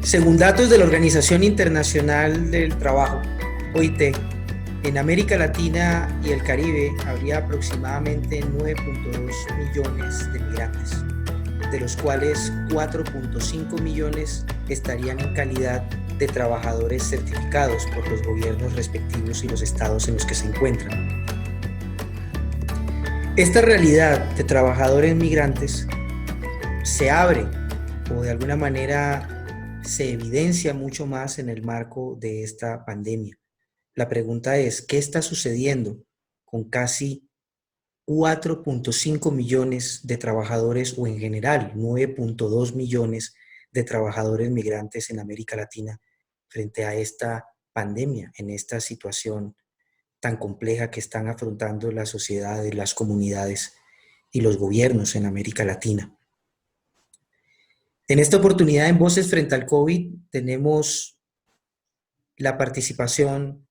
Según datos de la Organización Internacional del Trabajo, OIT, en América Latina y el Caribe habría aproximadamente 9.2 millones de migrantes, de los cuales 4.5 millones estarían en calidad de trabajadores certificados por los gobiernos respectivos y los estados en los que se encuentran. Esta realidad de trabajadores migrantes se abre o de alguna manera se evidencia mucho más en el marco de esta pandemia. La pregunta es, ¿qué está sucediendo con casi 4.5 millones de trabajadores o en general 9.2 millones de trabajadores migrantes en América Latina frente a esta pandemia, en esta situación tan compleja que están afrontando las sociedades, las comunidades y los gobiernos en América Latina? En esta oportunidad en Voces frente al COVID tenemos la participación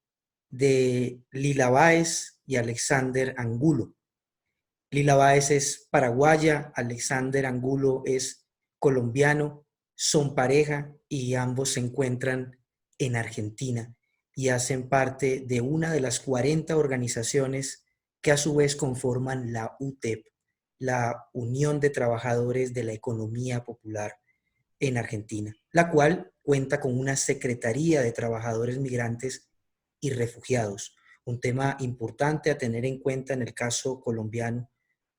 de Lila Báez y Alexander Angulo. Lila Báez es paraguaya, Alexander Angulo es colombiano, son pareja y ambos se encuentran en Argentina y hacen parte de una de las 40 organizaciones que a su vez conforman la UTEP, la Unión de Trabajadores de la Economía Popular en Argentina, la cual cuenta con una Secretaría de Trabajadores Migrantes y Refugiados, un tema importante a tener en cuenta en el caso colombiano,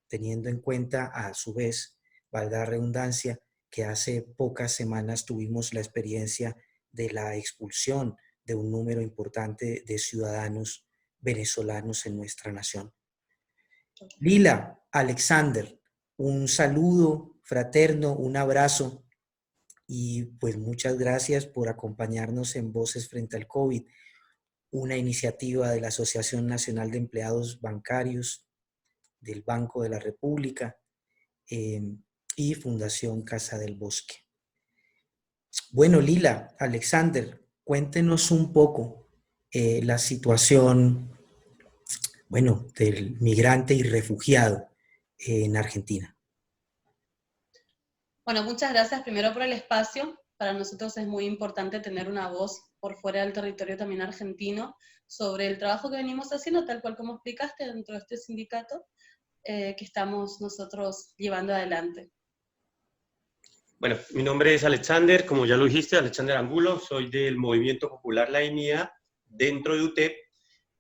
teniendo en cuenta a su vez, valga la redundancia, que hace pocas semanas tuvimos la experiencia de la expulsión de un número importante de ciudadanos venezolanos en nuestra nación. Lila, Alexander, un saludo fraterno, un abrazo y pues muchas gracias por acompañarnos en Voces frente al COVID, una iniciativa de la Asociación Nacional de Empleados Bancarios, del Banco de la República eh, y Fundación Casa del Bosque. Bueno, Lila, Alexander, cuéntenos un poco la situación, bueno, del migrante y refugiado en Argentina. Bueno, muchas gracias primero por el espacio. Para nosotros es muy importante tener una voz por fuera del territorio también argentino sobre el trabajo que venimos haciendo, tal cual como explicaste dentro de este sindicato que estamos nosotros llevando adelante. Bueno, mi nombre es Alexander, como ya lo dijiste, Alexander Angulo, soy del Movimiento Popular La Dignidad dentro de UTEP,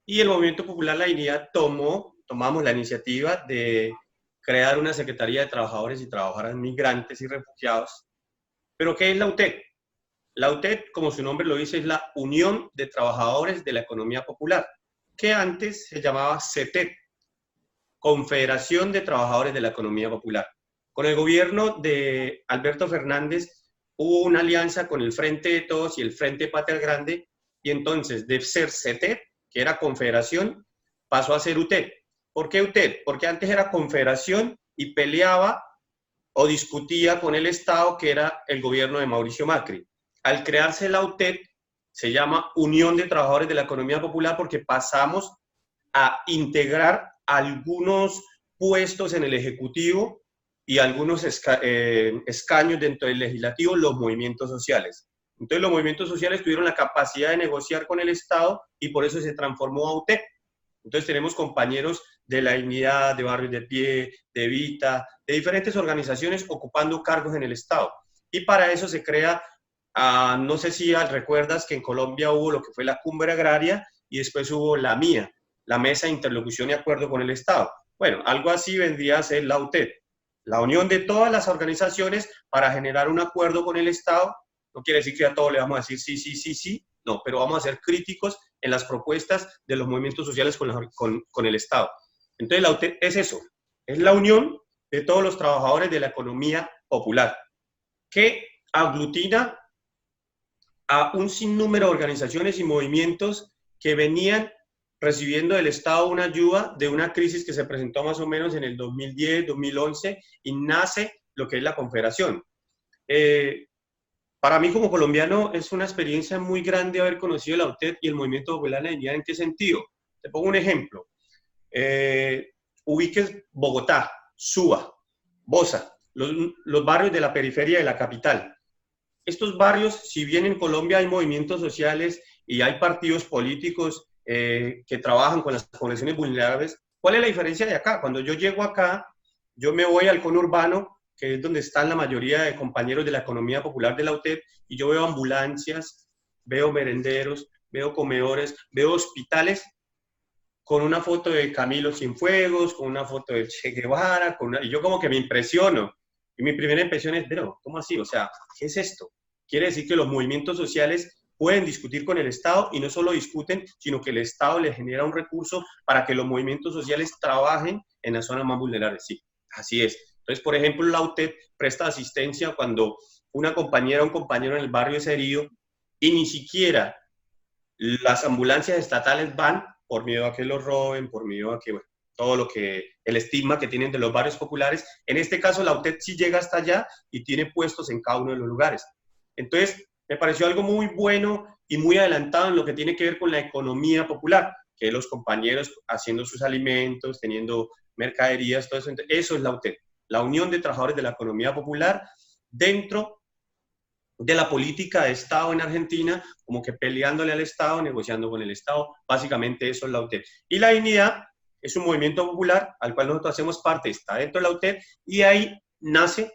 y el Movimiento Popular La Dignidad tomamos la iniciativa de crear una Secretaría de Trabajadores y Trabajadoras Migrantes y Refugiados. ¿Pero qué es la UTEP? La UTEP, como su nombre lo dice, es la Unión de Trabajadores de la Economía Popular, que antes se llamaba CETEP, Confederación de Trabajadores de la Economía Popular. Con el gobierno de Alberto Fernández hubo una alianza con el Frente de Todos y el Frente Patria Grande, y entonces de ser CETEP, que era confederación, pasó a ser UTEP. ¿Por qué UTEP? Porque antes era confederación y peleaba o discutía con el Estado, que era el gobierno de Mauricio Macri. Al crearse la UTEP, se llama Unión de Trabajadores de la Economía Popular, porque pasamos a integrar algunos puestos en el Ejecutivo y algunos escaños dentro del Legislativo, los movimientos sociales. Entonces los movimientos sociales tuvieron la capacidad de negociar con el Estado y por eso se transformó a UTEP. Entonces tenemos compañeros de La Dignidad, de Barrios de Pie, de Evita, de diferentes organizaciones ocupando cargos en el Estado. Y para eso se crea, no sé si recuerdas que en Colombia hubo lo que fue la Cumbre Agraria y después hubo la MIA, la Mesa de Interlocución y Acuerdo con el Estado. Bueno, algo así vendría a ser la UTEP, la unión de todas las organizaciones para generar un acuerdo con el Estado. No quiere decir que a todos le vamos a decir sí, sí, sí, sí, no, pero vamos a ser críticos en las propuestas de los movimientos sociales con el Estado. Entonces la UTEP es eso, es la unión de todos los trabajadores de la economía popular, que aglutina a un sinnúmero de organizaciones y movimientos que venían recibiendo del Estado una ayuda de una crisis que se presentó más o menos en el 2010, 2011, y nace lo que es la Confederación. Para mí como colombiano es una experiencia muy grande haber conocido la UTEP y el Movimiento Popular de la Dignidad. ¿En qué sentido? Te pongo un ejemplo. Ubiques Bogotá, Suba, Bosa, los barrios de la periferia de la capital. estos barrios, si bien en Colombia hay movimientos sociales y hay partidos políticos que trabajan con las poblaciones vulnerables, ¿cuál es la diferencia de acá? Cuando yo llego acá, yo me voy al conurbano, que es donde están la mayoría de compañeros de la economía popular de la UTEP, y yo veo ambulancias, veo merenderos, veo comedores, veo hospitales con una foto de Camilo Cienfuegos, con una foto de Che Guevara, y yo como que me impresiono. Y mi primera impresión es, pero, ¿cómo así? O sea, ¿qué es esto? Quiere decir que los movimientos sociales pueden discutir con el Estado y no solo discuten, sino que el Estado les genera un recurso para que los movimientos sociales trabajen en las zonas más vulnerables. Sí, así es. Entonces, por ejemplo, la UTEP presta asistencia cuando una compañera o un compañero en el barrio es herido y ni siquiera las ambulancias estatales van por miedo a que los roben, por miedo a que, bueno, todo lo que, el estigma que tienen de los barrios populares. En este caso, la UTEP sí llega hasta allá y tiene puestos en cada uno de los lugares. Entonces, me pareció algo muy bueno y muy adelantado en lo que tiene que ver con la economía popular, que los compañeros haciendo sus alimentos, teniendo mercaderías, todo eso. Eso es la UTEP, la Unión de Trabajadores de la Economía Popular, dentro de la política de Estado en Argentina, como que peleándole al Estado, negociando con el Estado. Básicamente eso es la UTEP. Y la dignidad es un movimiento popular al cual nosotros hacemos parte, está dentro de la UTEP, y ahí nace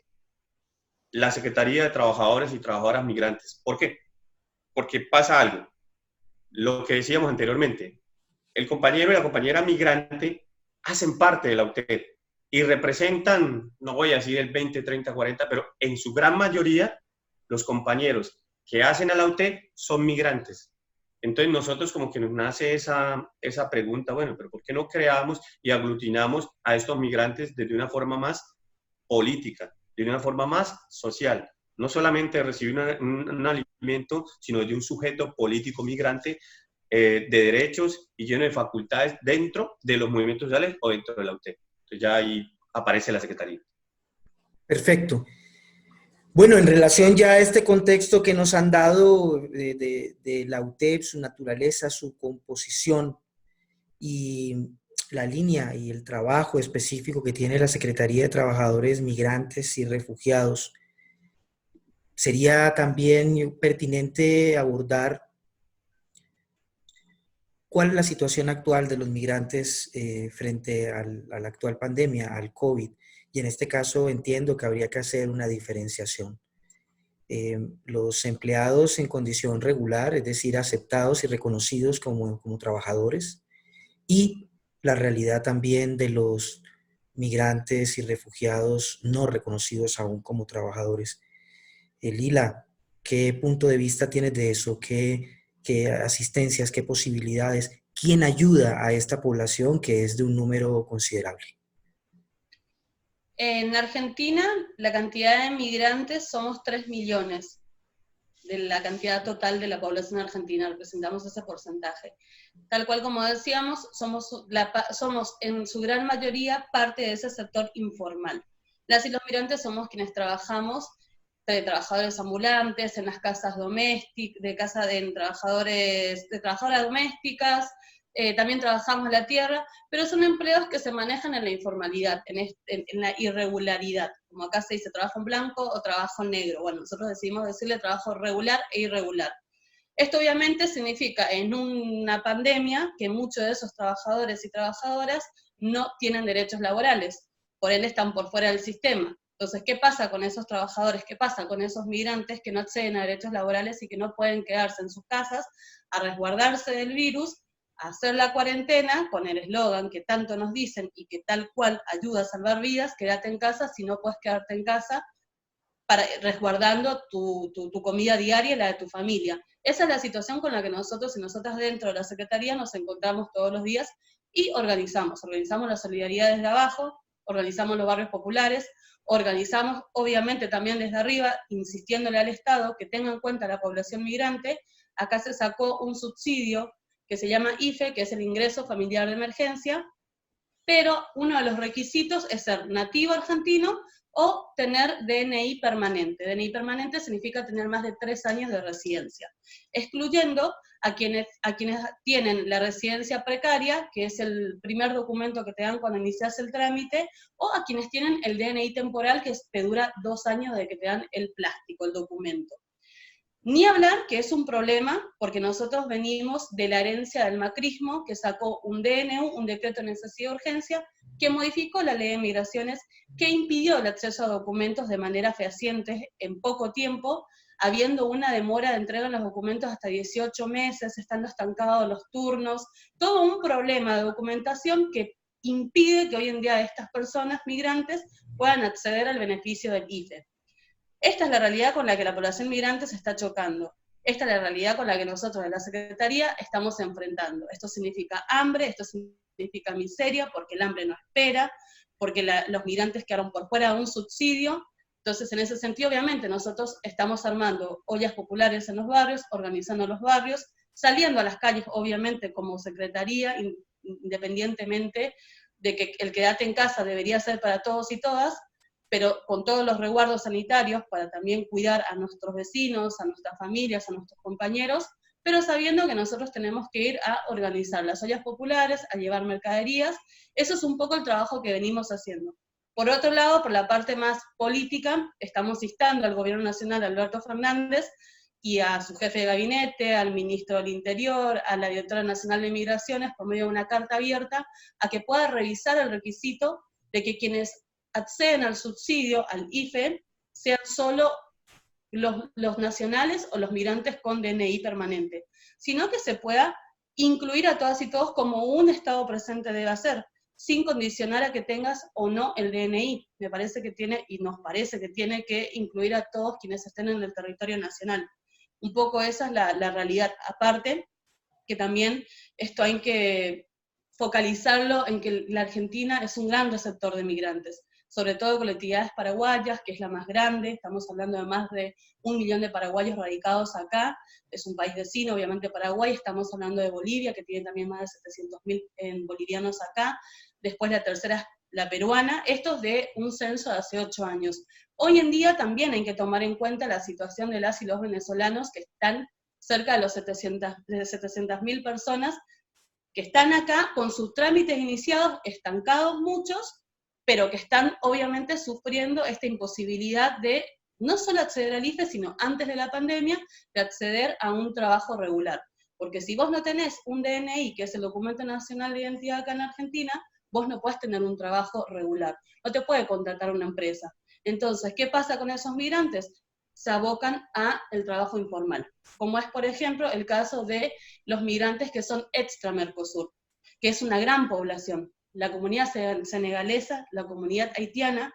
la Secretaría de Trabajadores y Trabajadoras Migrantes. ¿Por qué? Porque pasa algo, lo que decíamos anteriormente, el compañero y la compañera migrante hacen parte de la UTEP y representan, no voy a decir el 20, 30, 40, pero en su gran mayoría los compañeros que hacen a la UTEP son migrantes. Entonces nosotros como que nos nace esa pregunta, bueno, pero ¿por qué no creamos y aglutinamos a estos migrantes desde una forma más política, de una forma más social? No solamente recibir un alimento, sino de un sujeto político migrante de derechos y lleno de facultades dentro de los movimientos sociales o dentro de la UTEP. Entonces ya ahí aparece la Secretaría. Perfecto. Bueno, en relación ya a este contexto que nos han dado de la UTEP, su naturaleza, su composición y la línea y el trabajo específico que tiene la Secretaría de Trabajadores Migrantes y Refugiados, sería también pertinente abordar cuál es la situación actual de los migrantes frente a la actual pandemia, al COVID. Y en este caso entiendo que habría que hacer una diferenciación. Los empleados en condición regular, es decir, aceptados y reconocidos como trabajadores, y la realidad también de los migrantes y refugiados no reconocidos aún como trabajadores. Lila, ¿qué punto de vista tienes de eso? ¿Qué asistencias, qué posibilidades? ¿Quién ayuda a esta población que es de un número considerable? En Argentina, la cantidad de migrantes somos 3 millones de la cantidad total de la población argentina, representamos ese porcentaje. Tal cual como decíamos, somos en su gran mayoría parte de ese sector informal. Las y los migrantes somos quienes trabajamos, de trabajadores ambulantes, en las casas domésticas, de trabajadoras domésticas, también trabajamos la tierra, pero son empleos que se manejan en la informalidad, en la irregularidad. Como acá se dice trabajo en blanco o trabajo en negro. Bueno, nosotros decidimos decirle trabajo regular e irregular. Esto obviamente significa en una pandemia que muchos de esos trabajadores y trabajadoras no tienen derechos laborales, por ende están por fuera del sistema. Entonces, ¿qué pasa con esos trabajadores? ¿Qué pasa con esos migrantes que no acceden a derechos laborales y que no pueden quedarse en sus casas a resguardarse del virus, a hacer la cuarentena con el eslogan que tanto nos dicen y que tal cual ayuda a salvar vidas, quédate en casa si no puedes quedarte en casa, resguardando tu comida diaria y la de tu familia? Esa es la situación con la que nosotros y nosotras dentro de la Secretaría nos encontramos todos los días y organizamos la solidaridad desde abajo, organizamos los barrios populares, organizamos obviamente también desde arriba, insistiéndole al Estado que tenga en cuenta a la población migrante. Acá se sacó un subsidio que se llama IFE, que es el ingreso familiar de emergencia, pero uno de los requisitos es ser nativo argentino o tener DNI permanente. DNI permanente significa tener más de 3 años de residencia, excluyendo a quienes tienen la residencia precaria, que es el primer documento que te dan cuando inicias el trámite, o a quienes tienen el DNI temporal, que te dura 2 años de que te dan el plástico, el documento. Ni hablar que es un problema, porque nosotros venimos de la herencia del macrismo, que sacó un DNU, un decreto de necesidad de urgencia, que modificó la ley de migraciones, que impidió el acceso a documentos de manera fehaciente en poco tiempo, habiendo una demora de entrega de los documentos hasta 18 meses, estando estancados los turnos, todo un problema de documentación que impide que hoy en día estas personas migrantes puedan acceder al beneficio del IFE. Esta es la realidad con la que la población migrante se está chocando. Esta es la realidad con la que nosotros en la Secretaría estamos enfrentando. Esto significa hambre, esto significa miseria, porque el hambre no espera, porque los migrantes quedaron por fuera de un subsidio. Entonces, en ese sentido, obviamente, nosotros estamos armando ollas populares en los barrios, organizando los barrios, saliendo a las calles, obviamente, como Secretaría, independientemente de que el quedate en casa debería ser para todos y todas, pero con todos los resguardos sanitarios para también cuidar a nuestros vecinos, a nuestras familias, a nuestros compañeros, pero sabiendo que nosotros tenemos que ir a organizar las ollas populares, a llevar mercaderías. Eso es un poco el trabajo que venimos haciendo. Por otro lado, por la parte más política, estamos instando al Gobierno Nacional, Alberto Fernández, y a su jefe de gabinete, al ministro del Interior, a la Directora Nacional de Migraciones, por medio de una carta abierta, a que pueda revisar el requisito de que quienes acceden al subsidio, al IFE, sean solo los nacionales o los migrantes con DNI permanente, sino que se pueda incluir a todas y todos como un Estado presente debe hacer, sin condicionar a que tengas o no el DNI. Me parece que tiene, y nos parece que tiene que incluir a todos quienes estén en el territorio nacional. Un poco esa es la realidad. Aparte, que también esto hay que focalizarlo en que la Argentina es un gran receptor de migrantes, sobre todo colectividades paraguayas, que es la más grande. Estamos hablando de más de 1 millón de paraguayos radicados acá, es un país vecino, obviamente Paraguay. Estamos hablando de Bolivia, que tiene también más de 700.000 bolivianos acá, después la tercera, la peruana. Esto es de un censo de hace 8 años. Hoy en día también hay que tomar en cuenta la situación de las y los venezolanos, que están cerca de los 700.000 personas, que están acá con sus trámites iniciados, estancados muchos, pero que están obviamente sufriendo esta imposibilidad de no solo acceder al IFE, sino antes de la pandemia, de acceder a un trabajo regular. Porque si vos no tenés un DNI, que es el Documento Nacional de Identidad acá en Argentina, vos no podés tener un trabajo regular, no te puede contratar una empresa. Entonces, ¿qué pasa con esos migrantes? Se abocan a el trabajo informal, como es, por ejemplo, el caso de los migrantes que son extra Mercosur, que es una gran población. La comunidad senegalesa, la comunidad haitiana,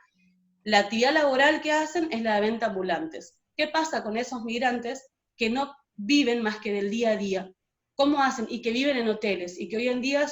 la actividad laboral que hacen es la de venta ambulantes. ¿Qué pasa con esos migrantes que no viven más que del día a día? ¿Cómo hacen? Y que viven en hoteles, y que hoy en día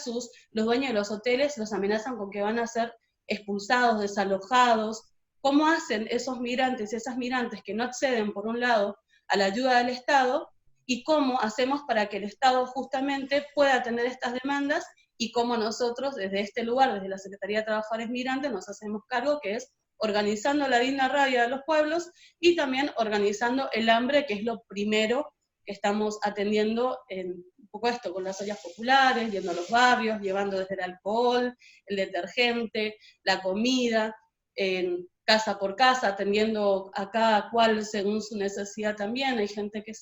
los dueños de los hoteles los amenazan con que van a ser expulsados, desalojados. ¿Cómo hacen esos migrantes, esas migrantes que no acceden, por un lado, a la ayuda del Estado, y cómo hacemos para que el Estado justamente pueda atender estas demandas, y cómo nosotros desde este lugar, desde la Secretaría de Trabajadores Migrantes, nos hacemos cargo, que es organizando la digna rabia de los pueblos y también organizando el hambre, que es lo primero que estamos atendiendo en un poco esto, con las ollas populares, yendo a los barrios, llevando desde el alcohol, el detergente, la comida, casa por casa, atendiendo a cada cual según su necesidad también. Hay gente que,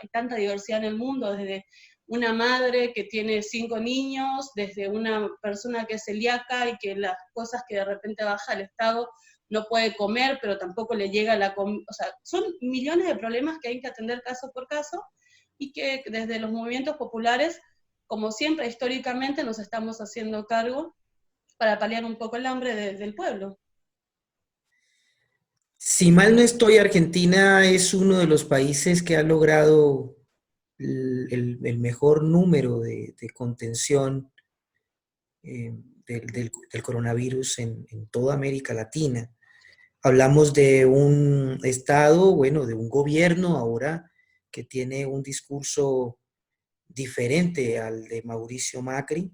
hay tanta diversidad en el mundo, desde una madre que tiene 5 niños, desde una persona que es celíaca y que las cosas que de repente baja el Estado no puede comer, pero tampoco le llega la comida. O sea, son millones de problemas que hay que atender caso por caso, y que desde los movimientos populares, como siempre, históricamente, nos estamos haciendo cargo para paliar un poco el hambre del pueblo. Si mal no estoy, Argentina es uno de los países que ha logrado el mejor número de contención del coronavirus en toda América Latina. Hablamos de un Estado, bueno, de un gobierno ahora que tiene un discurso diferente al de Mauricio Macri,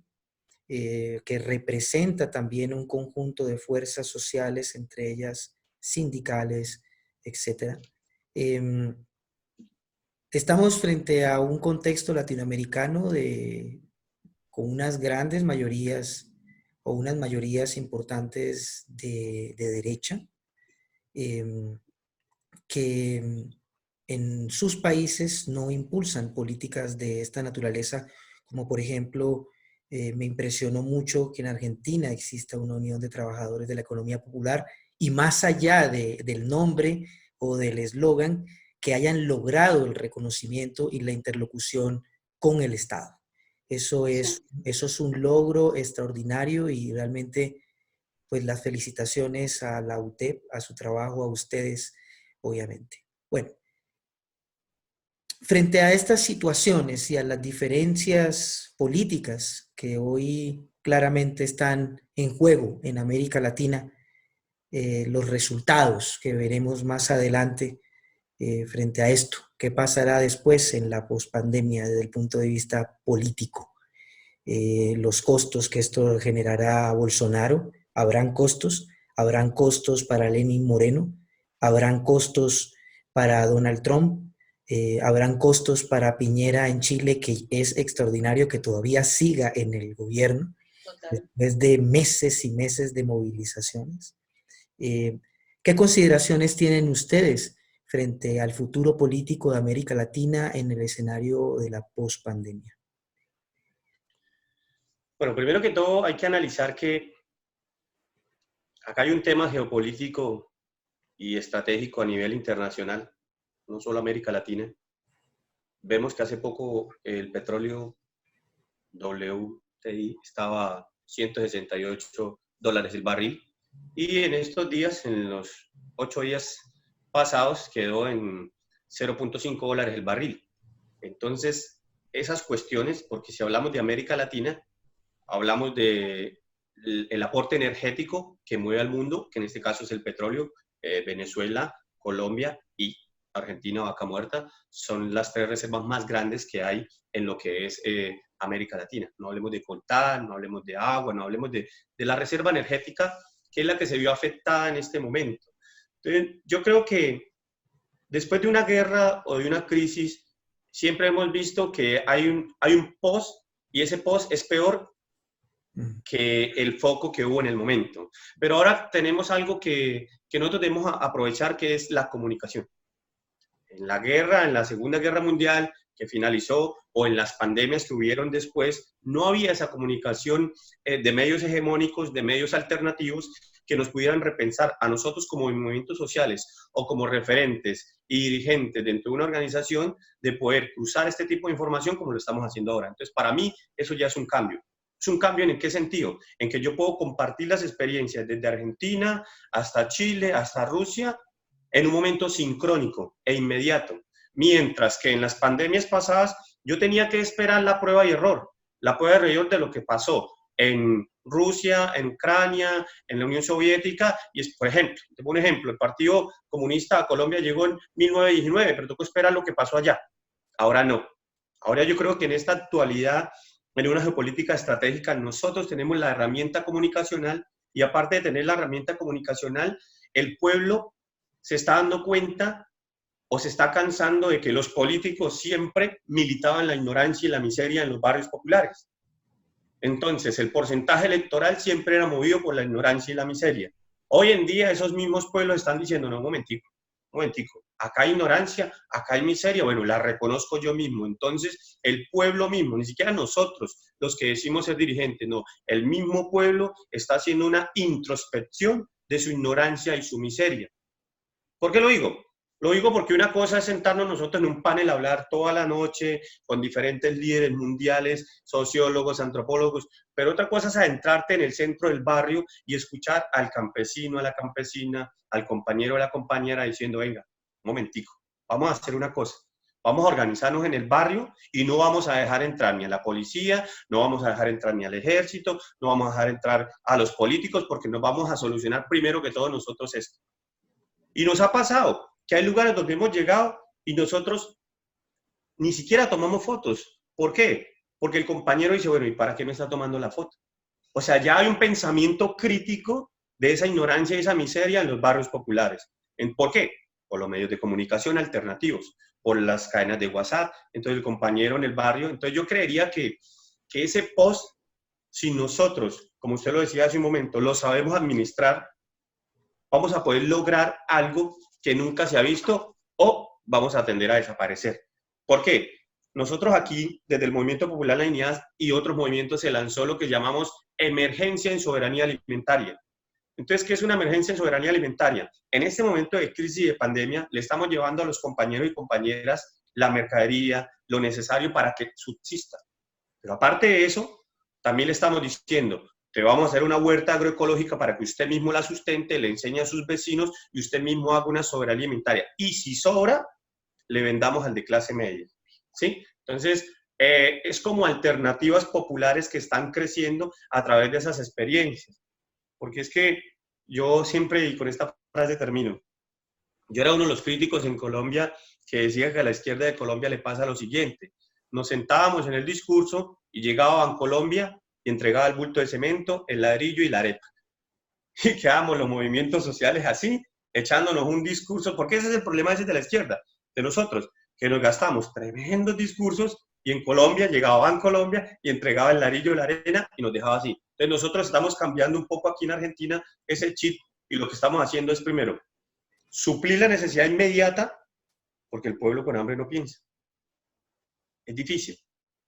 que representa también un conjunto de fuerzas sociales, entre ellas sindicales, etc. Estamos frente a un contexto latinoamericano con unas grandes mayorías o unas mayorías importantes de derecha, que en sus países no impulsan políticas de esta naturaleza, como por ejemplo, me impresionó mucho que en Argentina exista una unión de trabajadores de la economía popular y más allá del nombre o del eslogan, que hayan logrado el reconocimiento y la interlocución con el Estado. Sí. Eso es un logro extraordinario y realmente pues las felicitaciones a la UTEP, a su trabajo, a ustedes, obviamente. Bueno, frente a estas situaciones y a las diferencias políticas que hoy claramente están en juego en América Latina, los resultados que veremos más adelante frente a esto, qué pasará después en la pospandemia desde el punto de vista político, los costos que esto generará a Bolsonaro, habrán costos para Lenin Moreno, habrán costos para Donald Trump, habrán costos para Piñera en Chile, que es extraordinario que todavía siga en el gobierno Total. después de meses y meses de movilizaciones. ¿Qué consideraciones tienen ustedes frente al futuro político de América Latina en el escenario de la pospandemia? Bueno, primero que todo hay que analizar que acá hay un tema geopolítico y estratégico a nivel internacional, no solo América Latina. Vemos que hace poco el petróleo WTI estaba a $168 el barril y en estos días, en los 8 días pasados, quedó en $0.5 el barril. Entonces, esas cuestiones, porque si hablamos de América Latina, hablamos de el aporte energético que mueve al mundo, que en este caso es el petróleo. Venezuela, Colombia y Argentina, Vaca Muerta, son las 3 reservas más grandes que hay en lo que es América Latina. No hablemos de coltán, no hablemos de agua, no hablemos de la reserva energética, que es la que se vio afectada en este momento. Entonces, yo creo que después de una guerra o de una crisis, siempre hemos visto que hay un post, y ese post es peor que el foco que hubo en el momento. Pero ahora tenemos algo que nosotros debemos aprovechar, que es la comunicación. En la guerra, en la Segunda Guerra Mundial, que finalizó, o en las pandemias que hubieron después, no había esa comunicación de medios hegemónicos, de medios alternativos, que nos pudieran repensar a nosotros como movimientos sociales o como referentes y dirigentes dentro de una organización, de poder cruzar este tipo de información como lo estamos haciendo ahora. Entonces, para mí, eso ya es un cambio. ¿Es un cambio en qué sentido? En que yo puedo compartir las experiencias desde Argentina hasta Chile, hasta Rusia, en un momento sincrónico e inmediato. Mientras que en las pandemias pasadas yo tenía que esperar la prueba y error de lo que pasó en Rusia, en Ucrania, en la Unión Soviética. Y es, por ejemplo, te pongo un ejemplo, el Partido Comunista a Colombia llegó en 1919, pero tocó esperar lo que pasó allá. Ahora no. Ahora yo creo que en esta actualidad, en una geopolítica estratégica, nosotros tenemos la herramienta comunicacional, y aparte de tener la herramienta comunicacional, el pueblo se está dando cuenta o se está cansando de que los políticos siempre militaban la ignorancia y la miseria en los barrios populares. Entonces, el porcentaje electoral siempre era movido por la ignorancia y la miseria. Hoy en día, esos mismos pueblos están diciendo, no, un momentico, acá hay ignorancia, acá hay miseria, bueno, la reconozco yo mismo. Entonces, el pueblo mismo, ni siquiera nosotros, los que decimos ser dirigentes, no, el mismo pueblo está haciendo una introspección de su ignorancia y su miseria. ¿Por qué lo digo? Lo digo porque una cosa es sentarnos nosotros en un panel a hablar toda la noche con diferentes líderes mundiales, sociólogos, antropólogos, pero otra cosa es adentrarte en el centro del barrio y escuchar al campesino, a la campesina, al compañero o a la compañera diciendo, venga, un momentico, vamos a hacer una cosa, vamos a organizarnos en el barrio y no vamos a dejar entrar ni a la policía, no vamos a dejar entrar ni al ejército, no vamos a dejar entrar a los políticos, porque nos vamos a solucionar primero que todos nosotros esto. Y nos ha pasado que hay lugares donde hemos llegado y nosotros ni siquiera tomamos fotos. ¿Por qué? Porque el compañero dice, bueno, ¿y para qué me está tomando la foto? O sea, ya hay un pensamiento crítico de esa ignorancia y esa miseria en los barrios populares. ¿Por qué? Por los medios de comunicación alternativos, por las cadenas de WhatsApp. Entonces el compañero en el barrio, entonces yo creería que ese post, si nosotros, como usted lo decía hace un momento, lo sabemos administrar, vamos a poder lograr algo que nunca se ha visto, o vamos a tender a desaparecer. ¿Por qué? Nosotros aquí, desde el Movimiento Popular La Dignidad y otros movimientos, se lanzó lo que llamamos emergencia en soberanía alimentaria. Entonces, ¿qué es una emergencia en soberanía alimentaria? En este momento de crisis y de pandemia, le estamos llevando a los compañeros y compañeras la mercadería, lo necesario para que subsista. Pero aparte de eso, también le estamos diciendo, te vamos a hacer una huerta agroecológica para que usted mismo la sustente, le enseñe a sus vecinos y usted mismo haga una soberanía alimentaria. Y si sobra, le vendamos al de clase media. ¿Sí? Entonces, es como alternativas populares que están creciendo a través de esas experiencias. Porque es que yo siempre, y con esta frase termino, yo era uno de los críticos en Colombia que decía que a la izquierda de Colombia le pasa lo siguiente. Nos sentábamos en el discurso y llegaba a Colombia y entregaba el bulto de cemento, el ladrillo y la arepa. Y quedábamos los movimientos sociales así, echándonos un discurso, porque ese es el problema ese de la izquierda, de nosotros, que nos gastamos tremendos discursos y en Colombia llegaba Bancolombia y entregaba el ladrillo y la arena y nos dejaba así. Entonces nosotros estamos cambiando un poco aquí en Argentina ese chip y lo que estamos haciendo es primero suplir la necesidad inmediata porque el pueblo con hambre no piensa. Es difícil.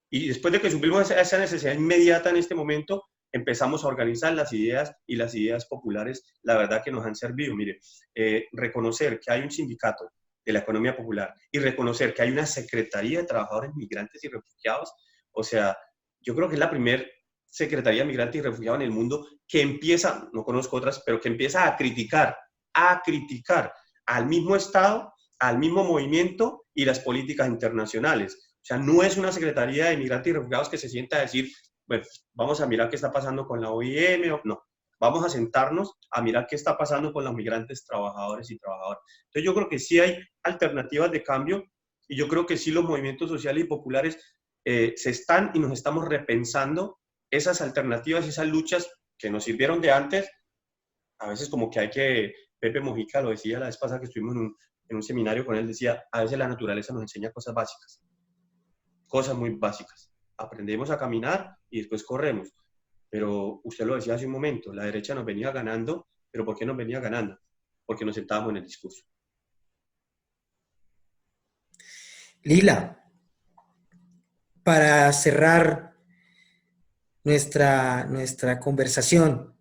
Y después de que suplimos esa necesidad inmediata en este momento, empezamos a organizar las ideas y las ideas populares, la verdad que nos han servido. Mire, reconocer que hay un sindicato de la economía popular y reconocer que hay una Secretaría de Trabajadores Migrantes y Refugiados, o sea, yo creo que es la primera Secretaría de Migrantes y Refugiados en el mundo que empieza, no conozco otras, pero que empieza a criticar al mismo Estado, al mismo movimiento y las políticas internacionales. O sea, no es una Secretaría de Migrantes y Refugiados que se sienta a decir, bueno, vamos a mirar qué está pasando con la OIM, o no. Vamos a sentarnos a mirar qué está pasando con los migrantes, trabajadores y trabajadoras. Entonces yo creo que sí hay alternativas de cambio y yo creo que sí los movimientos sociales y populares se están y nos estamos repensando esas alternativas y esas luchas que nos sirvieron de antes. A veces como que hay que, Pepe Mojica lo decía la vez pasada que estuvimos en un seminario con él, decía, a veces la naturaleza nos enseña cosas básicas, cosas muy básicas. Aprendemos a caminar y después corremos. Pero usted lo decía hace un momento, la derecha nos venía ganando, pero ¿por qué nos venía ganando? Porque nos sentábamos en el discurso. Lila, para cerrar nuestra conversación,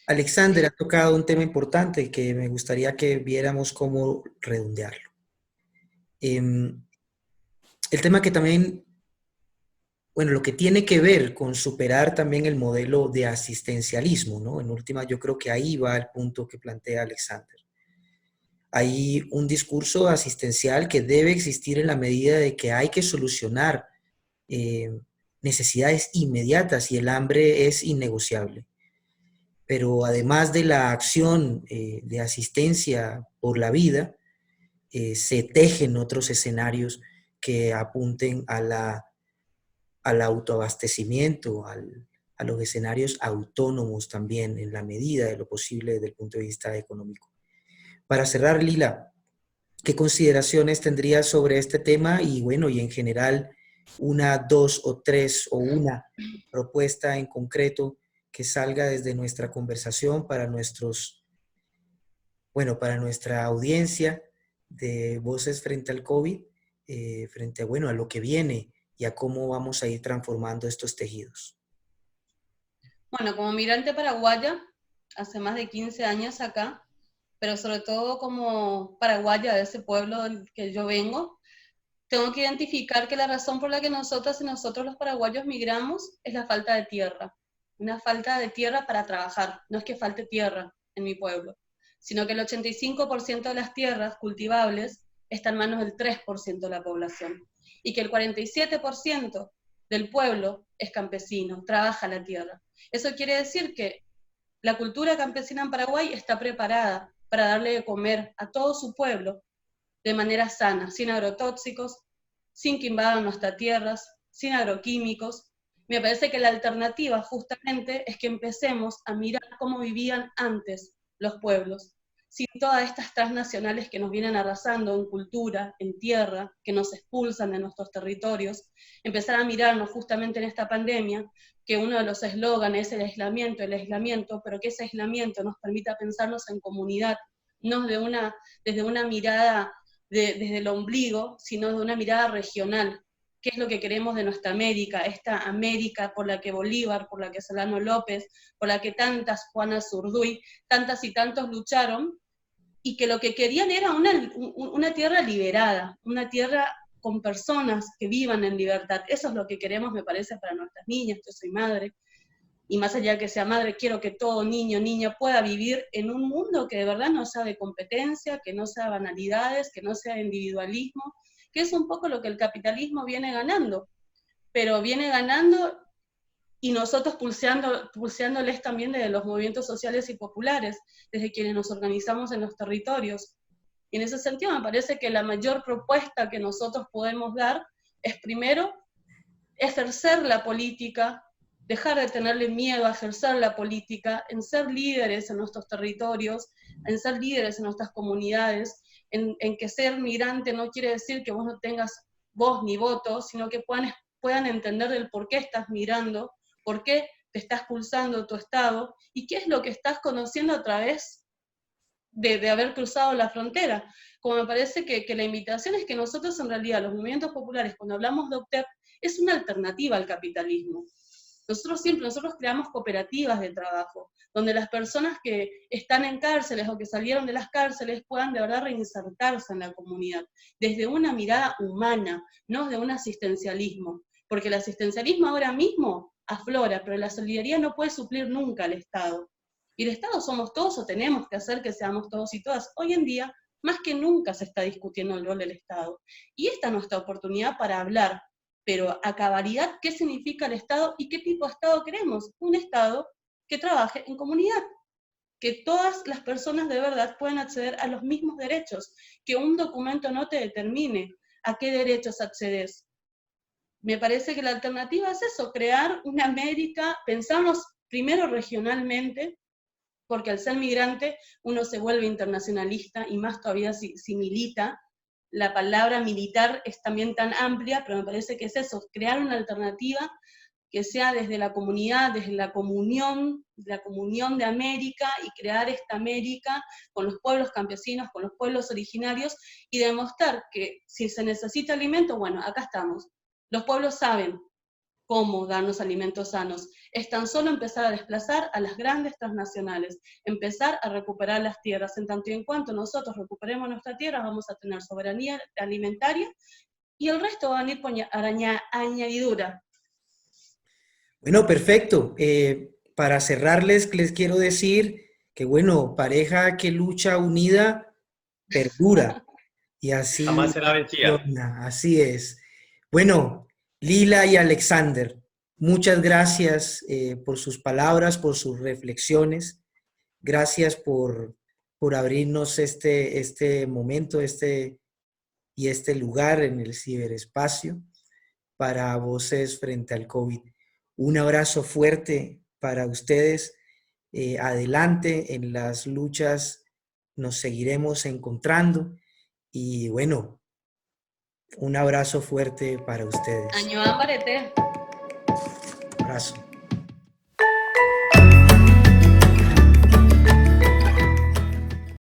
Alexander ha tocado un tema importante que me gustaría que viéramos cómo redondearlo. El tema que también, bueno, lo que tiene que ver con superar también el modelo de asistencialismo, ¿no? En última, yo creo que ahí va el punto que plantea Alexander. Hay un discurso asistencial que debe existir en la medida de que hay que solucionar necesidades inmediatas y el hambre es innegociable. Pero además de la acción de asistencia por la vida, se tejen otros escenarios que apunten al autoabastecimiento, a los escenarios autónomos también, en la medida de lo posible desde el punto de vista económico. Para cerrar, Lila, ¿qué consideraciones tendrías sobre este tema? Y bueno, y en general, una, dos o tres o una propuesta en concreto que salga desde nuestra conversación para para nuestra audiencia de Voces frente al COVID, frente a lo que viene y a cómo vamos a ir transformando estos tejidos. Bueno, como migrante paraguaya, hace más de 15 años acá, pero sobre todo como paraguaya de ese pueblo del que yo vengo, tengo que identificar que la razón por la que nosotras y nosotros los paraguayos migramos es la falta de tierra. Una falta de tierra para trabajar. No es que falte tierra en mi pueblo, sino que el 85% de las tierras cultivables está en manos del 3% de la población. Y que el 47% del pueblo es campesino, trabaja la tierra. Eso quiere decir que la cultura campesina en Paraguay está preparada para darle de comer a todo su pueblo de manera sana, sin agrotóxicos, sin que invadan nuestras tierras, sin agroquímicos. Me parece que la alternativa justamente es que empecemos a mirar cómo vivían antes los pueblos, sin todas estas transnacionales que nos vienen arrasando en cultura, en tierra, que nos expulsan de nuestros territorios, empezar a mirarnos justamente en esta pandemia, que uno de los eslóganes es el aislamiento, pero que ese aislamiento nos permita pensarnos en comunidad, no desde una mirada desde el ombligo, sino de una mirada regional. ¿Qué es lo que queremos de nuestra América? Esta América por la que Bolívar, por la que Solano López, por la que tantas Juana Zurduy, tantas y tantos lucharon, y que lo que querían era una tierra liberada, una tierra con personas que vivan en libertad. Eso es lo que queremos, me parece, para nuestras niñas. Yo soy madre, y más allá de que sea madre, quiero que todo niño o niña pueda vivir en un mundo que de verdad no sea de competencia, que no sea banalidades, que no sea individualismo, que es un poco lo que el capitalismo viene ganando, pero viene ganando y nosotros pulseándoles también desde los movimientos sociales y populares, desde quienes nos organizamos en los territorios. Y en ese sentido me parece que la mayor propuesta que nosotros podemos dar es primero ejercer la política, dejar de tenerle miedo a ejercer la política, en ser líderes en nuestros territorios, en ser líderes en nuestras comunidades, en que ser migrante no quiere decir que vos no tengas voz ni voto, sino que puedan entender el por qué estás migrando, por qué te está expulsando tu Estado, y qué es lo que estás conociendo a través de haber cruzado la frontera. Como me parece que la invitación es que nosotros en realidad, los movimientos populares, cuando hablamos de UTEP, es una alternativa al capitalismo. Nosotros creamos cooperativas de trabajo, donde las personas que están en cárceles o que salieron de las cárceles puedan de verdad reinsertarse en la comunidad, desde una mirada humana, no de un asistencialismo, porque el asistencialismo ahora mismo aflora, pero la solidaridad no puede suplir nunca al Estado. Y el Estado somos todos o tenemos que hacer que seamos todos y todas. Hoy en día, más que nunca se está discutiendo el rol del Estado. Y esta es nuestra oportunidad para hablar, pero a cabalidad, ¿qué significa el Estado y qué tipo de Estado queremos? Un Estado que trabaje en comunidad, que todas las personas de verdad puedan acceder a los mismos derechos, que un documento no te determine a qué derechos accedes. Me parece que la alternativa es eso, crear una América, pensarnos primero regionalmente, porque al ser migrante uno se vuelve internacionalista y más todavía si milita. La palabra militar es también tan amplia, pero me parece que es eso, crear una alternativa que sea desde la comunidad, desde la comunión de América, y crear esta América con los pueblos campesinos, con los pueblos originarios, y demostrar que si se necesita alimento, bueno, acá estamos. Los pueblos saben cómo darnos alimentos sanos. Es tan solo empezar a desplazar a las grandes transnacionales, empezar a recuperar las tierras. En tanto y en cuanto nosotros recuperemos nuestra tierra, vamos a tener soberanía alimentaria y el resto va a venir por añadidura. Bueno, perfecto. Para cerrarles, les quiero decir que, bueno, pareja que lucha unida, perdura. Y así Jamás será vencida. funciona, así es. Bueno, Lila y Alexander, muchas gracias por sus palabras, por sus reflexiones. Gracias por abrirnos este momento y este lugar en el ciberespacio para Voces Frente al COVID. Un abrazo fuerte para ustedes. Adelante en las luchas, nos seguiremos encontrando y bueno, un abrazo fuerte para ustedes. Año Ambarete. Un abrazo.